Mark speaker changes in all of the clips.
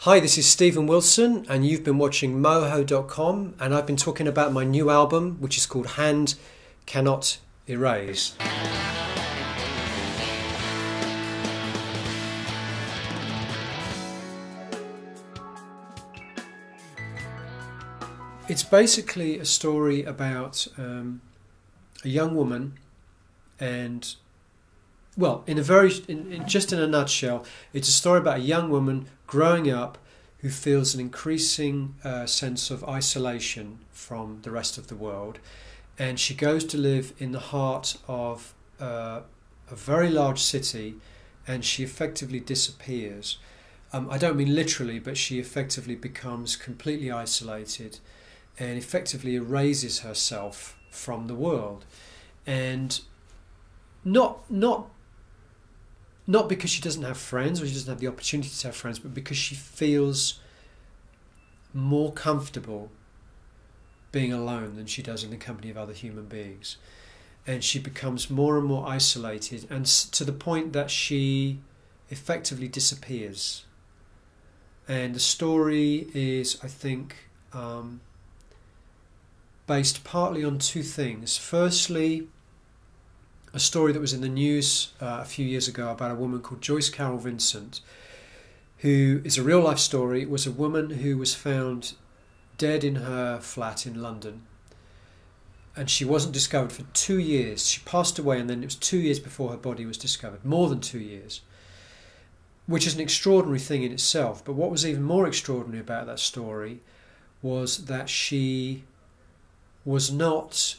Speaker 1: Hi, this is Stephen Wilson and you've been watching Moho.com, and I've been talking about my new album which is called Hand Cannot Erase. It's basically a story about a young woman, and well, just in a nutshell, it's a story about a young woman growing up who feels an increasing sense of isolation from the rest of the world, and she goes to live in the heart of a very large city, and she effectively disappears. I don't mean literally, but she effectively becomes completely isolated and effectively erases herself from the world. And not because she doesn't have friends or she doesn't have the opportunity to have friends, but because she feels more comfortable being alone than she does in the company of other human beings. And she becomes more and more isolated, and to the point that she effectively disappears. And the story is, I think, based partly on two things. Firstly, a story that was in the news a few years ago about a woman called Joyce Carol Vincent, who is a real life story. It was a woman who was found dead in her flat in London, and she wasn't discovered for 2 years. She passed away, and then it was 2 years before her body was discovered, more than 2 years, which is an extraordinary thing in itself. But what was even more extraordinary about that story was that she was not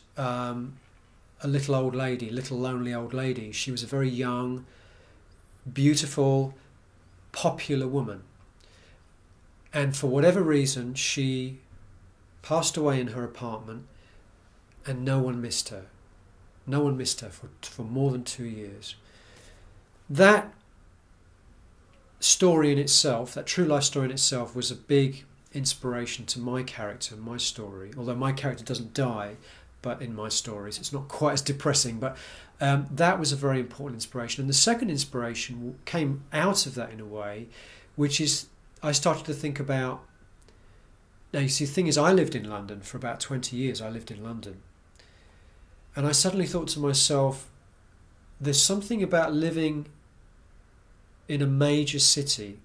Speaker 1: a little old lady, little lonely old lady. She was a very young, beautiful, popular woman. And for whatever reason, she passed away in her apartment, and no one missed her. No one missed her for more than 2 years. That story in itself, that true life story in itself, was a big inspiration to my character, my story. Although my character doesn't die, but in my stories it's not quite as depressing, but that was a very important inspiration. And the second inspiration came out of that in a way, which is I started to think about, now you see, the thing is, I lived in London for about 20 years. I lived in London, and I suddenly thought to myself, there's something about living in a major city.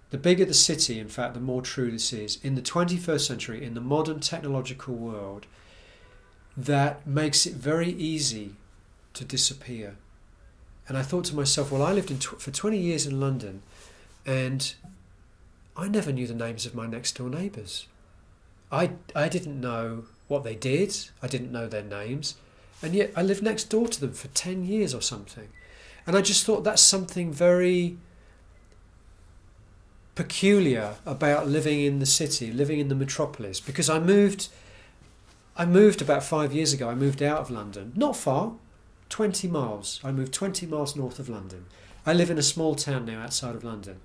Speaker 1: The bigger the city, in fact, the more true this is, in the 21st century, in the modern technological world, that makes it very easy to disappear. And I thought to myself, well, I lived for 20 years in London, and I never knew the names of my next door neighbours. I didn't know what they did, I didn't know their names, and yet I lived next door to them for 10 years or something. And I just thought that's something very peculiar about living in the city, living in the metropolis. Because I moved about 5 years ago. I moved out of London, not far, 20 miles. I moved 20 miles north of London. I live in a small town now outside of London.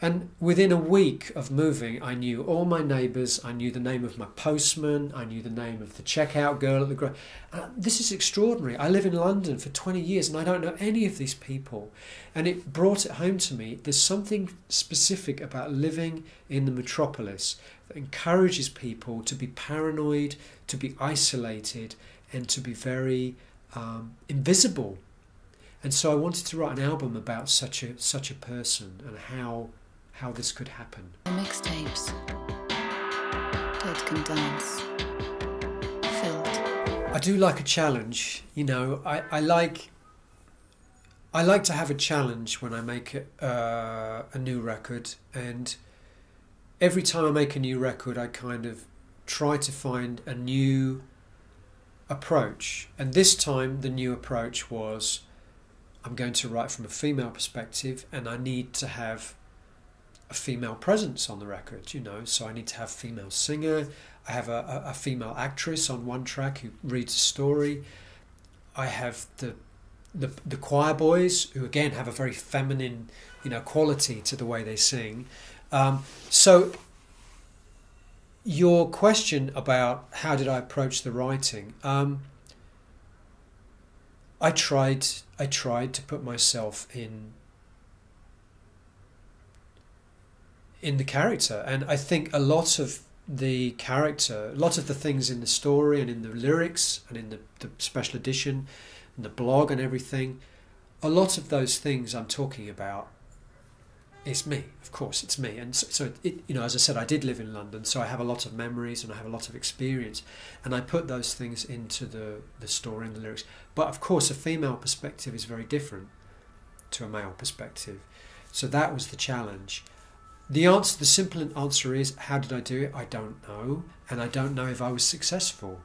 Speaker 1: And within a week of moving, I knew all my neighbours, I knew the name of my postman, I knew the name of the checkout girl at the this is extraordinary. I live in London for 20 years and I don't know any of these people. And it brought it home to me. There's something specific about living in the metropolis that encourages people to be paranoid, to be isolated, and to be very invisible. And so I wanted to write an album about such a person and how this could happen.
Speaker 2: Mixtapes. Dead Can Dance. Filled.
Speaker 1: I do like a challenge. You know, I like to have a challenge when I make a new record, and every time I make a new record I kind of try to find a new approach. And this time the new approach was, I'm going to write from a female perspective, and I need to have a female presence on the record, you know. So I need to have a female singer. I have a female actress on one track who reads a story. I have the choir boys, who again have a very feminine, you know, quality to the way they sing. So your question about how did I approach the writing, I tried to put myself in in the character. And I think a lot of the character, a lot of the things in the story and in the lyrics and in the special edition and the blog and everything, a lot of those things I'm talking about, it's me, of course, it's me. And so it, you know, as I said, I did live in London, so I have a lot of memories and I have a lot of experience, and I put those things into the story and the lyrics. But of course, a female perspective is very different to a male perspective. So that was the challenge. The simple answer is, how did I do it? I don't know, and I don't know if I was successful.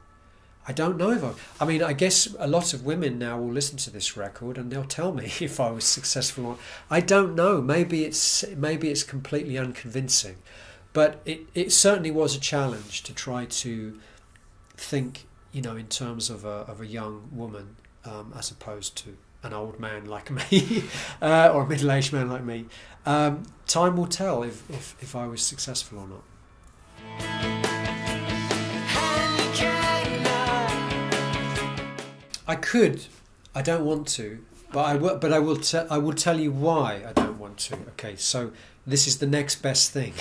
Speaker 1: I don't know if I mean, I guess a lot of women now will listen to this record and they'll tell me if I was successful or not. I don't know. Maybe it's completely unconvincing, but it certainly was a challenge to try to think, you know, in terms of a young woman as opposed to an old man like me or a middle-aged man like me. Time will tell if I was successful or not. I could, I don't want to, but I will. But I will tell you why I don't want to. Okay, so this is the next best thing.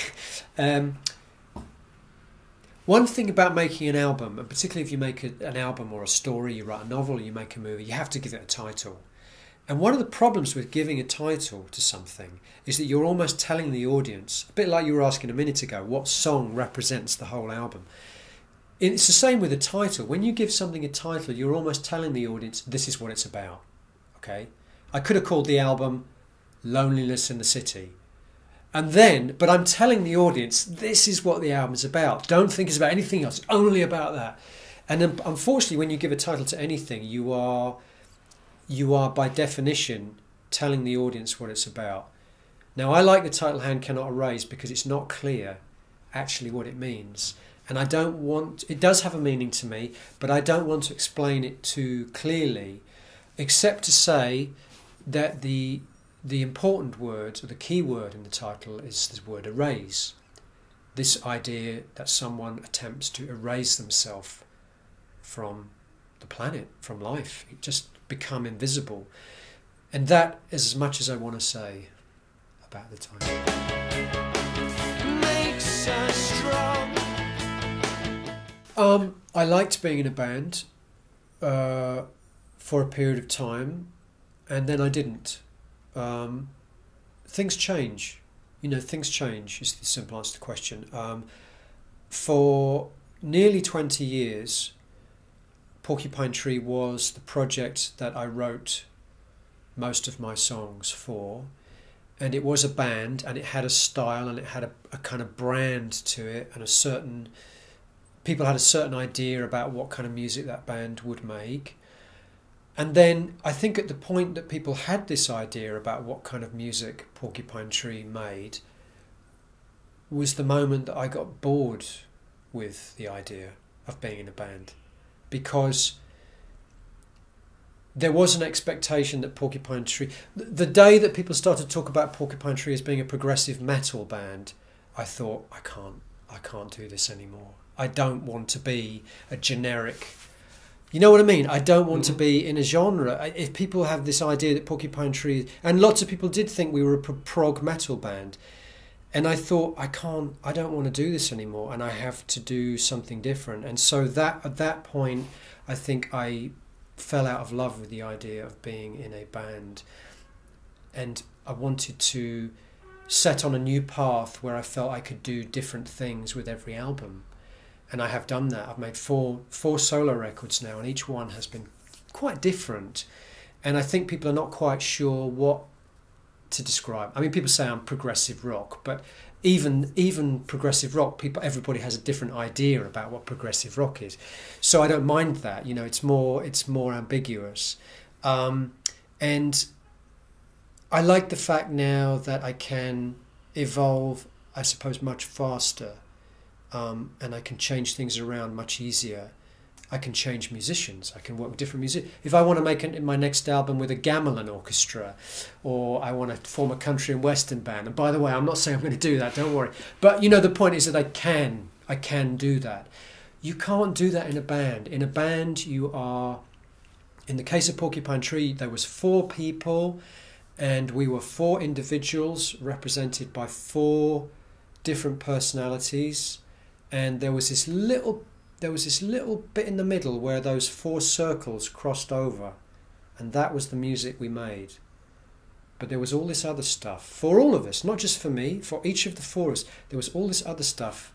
Speaker 1: One thing about making an album, and particularly if you make an album or a story, you write a novel, you make a movie, you have to give it a title. And one of the problems with giving a title to something is that you're almost telling the audience, a bit like you were asking a minute ago, what song represents the whole album. It's the same with a title. When you give something a title, you're almost telling the audience, this is what it's about. Okay? I could have called the album Loneliness in the City. But I'm telling the audience, this is what the album's about. Don't think it's about anything else. It's only about that. And then, unfortunately, when you give a title to anything, you are by definition telling the audience what it's about. Now, I like the title Hand Cannot Erase because it's not clear actually what it means. And I don't want, it does have a meaning to me, but I don't want to explain it too clearly, except to say that the important word, or the key word in the title, is the word erase. This idea that someone attempts to erase themselves from the planet, from life, just become invisible. And that is as much as I want to say about the title. Makes us strong. I liked being in a band for a period of time, and then I didn't. Things change. You know, things change is the simple answer to the question. For nearly 20 years, Porcupine Tree was the project that I wrote most of my songs for, and it was a band, and it had a style, and it had a kind of brand to it, and people had a certain idea about what kind of music that band would make. And then I think at the point that people had this idea about what kind of music Porcupine Tree made was the moment that I got bored with the idea of being in a band, because there was an expectation that Porcupine Tree, the day that people started to talk about Porcupine Tree as being a progressive metal band, I thought, I can't do this anymore. I don't want to be a generic, you know what I mean? I don't want to be in a genre. If people have this idea that Porcupine Tree, and lots of people did think we were a prog metal band, and I thought, I don't want to do this anymore, and I have to do something different. And so that at that point, I think I fell out of love with the idea of being in a band, and I wanted to set on a new path where I felt I could do different things with every album. And I have done that. I've made four solo records now, and each one has been quite different. And I think people are not quite sure what to describe. I mean, people say I'm progressive rock, but even progressive rock, everybody has a different idea about what progressive rock is. So I don't mind that. You know, it's more ambiguous. And I like the fact now that I can evolve, I suppose, much faster. And I can change things around much easier. I can change musicians. I can work with different musicians. If I want to make my next album with a gamelan orchestra, or I want to form a country and western band, and by the way, I'm not saying I'm going to do that, don't worry. But you know, the point is that I can do that. You can't do that in a band. In a band, you are, in the case of Porcupine Tree, there was 4 people, and we were 4 individuals represented by 4 different personalities, and there was this little bit in the middle where those 4 circles crossed over, and that was the music we made. But there was all this other stuff for all of us, not just for me, for each of the 4 of us. There was all this other stuff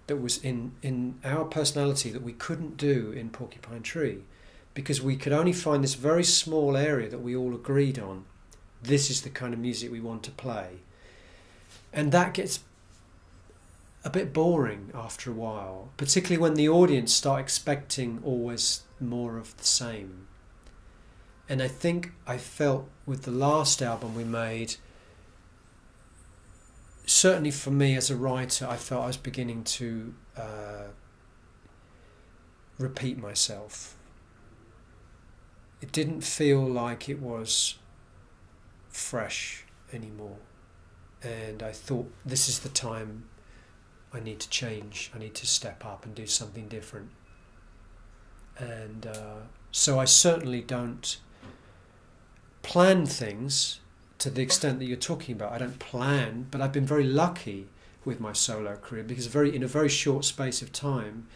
Speaker 1: that was in our personality that we couldn't do in Porcupine Tree, because we could only find this very small area that we all agreed on. This is the kind of music we want to play. And that gets a bit boring after a while, particularly when the audience start expecting always more of the same. And I think I felt with the last album we made, certainly for me as a writer, I felt I was beginning to repeat myself. It didn't feel like it was fresh anymore. And I thought, this is the time I need to change. I need to step up and do something different. And so I certainly don't plan things to the extent that you're talking about. I don't plan, but I've been very lucky with my solo career, because in a very short space of time,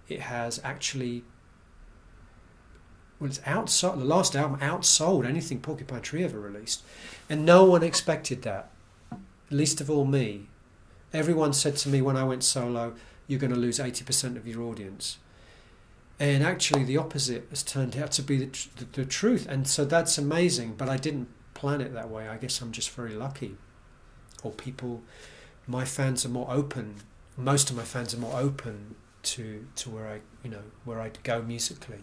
Speaker 1: it has actually, well, it's outsold. The last album outsold anything Porcupine Tree ever released, and no one expected that, least of all me. Everyone said to me when I went solo, you're going to lose 80% of your audience. And actually the opposite has turned out to be the truth. And so that's amazing, but I didn't plan it that way. I guess I'm just very lucky. Or my fans are more open. Most of my fans are more open to where I go musically.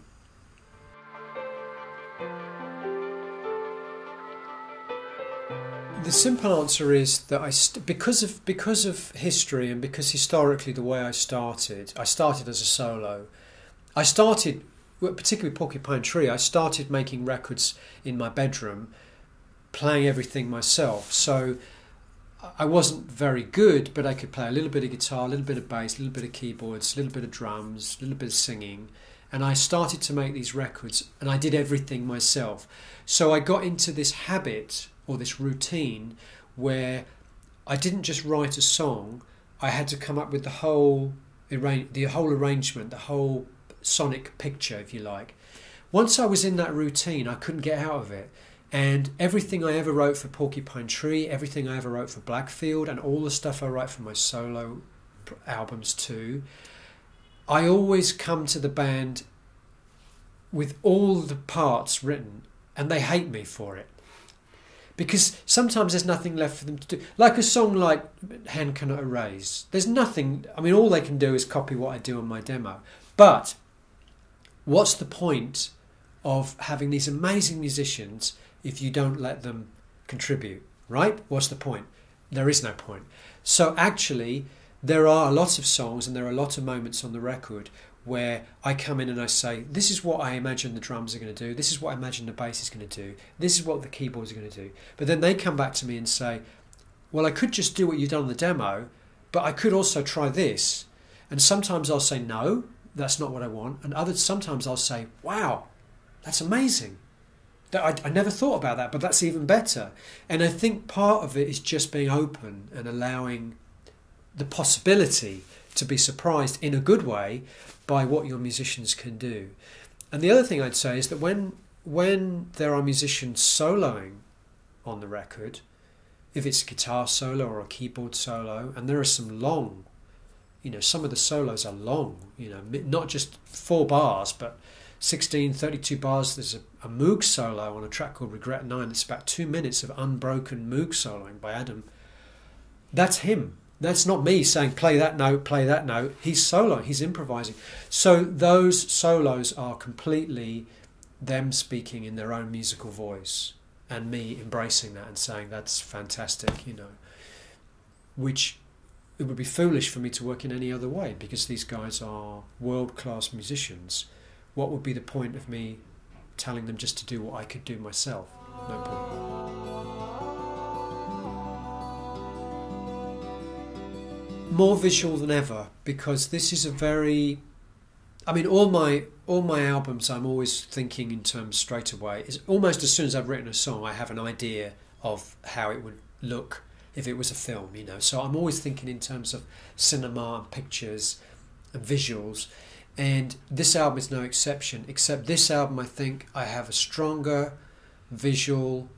Speaker 1: The simple answer is that because of history, and because historically the way I started as a solo. I started, particularly Porcupine Tree, I started making records in my bedroom, playing everything myself. So I wasn't very good, but I could play a little bit of guitar, a little bit of bass, a little bit of keyboards, a little bit of drums, a little bit of singing. And I started to make these records, and I did everything myself. So I got into this habit, or this routine, where I didn't just write a song, I had to come up with the whole arrangement, the whole sonic picture, if you like. Once I was in that routine, I couldn't get out of it. And everything I ever wrote for Porcupine Tree, everything I ever wrote for Blackfield, and all the stuff I write for my solo albums too, I always come to the band with all the parts written, and they hate me for it. Because sometimes there's nothing left for them to do. Like a song like Hand Cannot Erase. There's nothing, I mean, all they can do is copy what I do on my demo. But what's the point of having these amazing musicians if you don't let them contribute, right? What's the point? There is no point. So actually, there are lots of songs and there are a lot of moments on the record where I come in and I say, this is what I imagine the drums are going to do, this is what I imagine the bass is going to do, this is what the keyboards are going to do. But then they come back to me and say, well, I could just do what you've done on the demo, but I could also try this. And sometimes I'll say, no, that's not what I want. And sometimes I'll say, wow, that's amazing. I never thought about that, but that's even better. And I think part of it is just being open and allowing the possibility to be surprised in a good way by what your musicians can do. And the other thing I'd say is that when there are musicians soloing on the record, if it's a guitar solo or a keyboard solo, and there are some long, some of the solos are long, not just 4 bars, but 16, 32 bars. There's a Moog solo on a track called Regret 9. It's about 2 minutes of unbroken Moog soloing by Adam. That's him. That's not me saying play that note, play that note. He's soloing, he's improvising. So those solos are completely them speaking in their own musical voice and me embracing that and saying that's fantastic, which it would be foolish for me to work in any other way, because these guys are world-class musicians. What would be the point of me telling them just to do what I could do myself? No point. More visual than ever, because this is all my albums I'm always thinking in terms straight away. It's almost as soon as I've written a song I have an idea of how it would look if it was a film, you know. So I'm always thinking in terms of cinema and pictures and visuals, and this album is no exception, except this album I think I have a stronger visual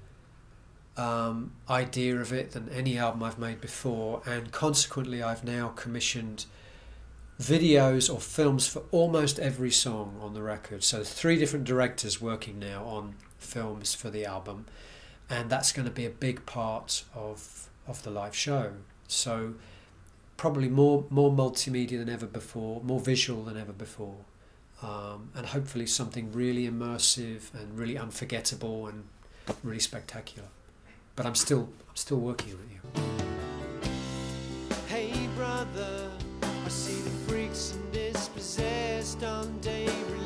Speaker 1: idea of it than any album I've made before, and consequently I've now commissioned videos or films for almost every song on the record. So 3 different directors working now on films for the album, and that's going to be a big part of the live show. So probably more multimedia than ever before, more visual than ever before, and hopefully something really immersive and really unforgettable and really spectacular. But I'm still working on it.
Speaker 3: Hey brother, I see the freaks and dispossessed on day release.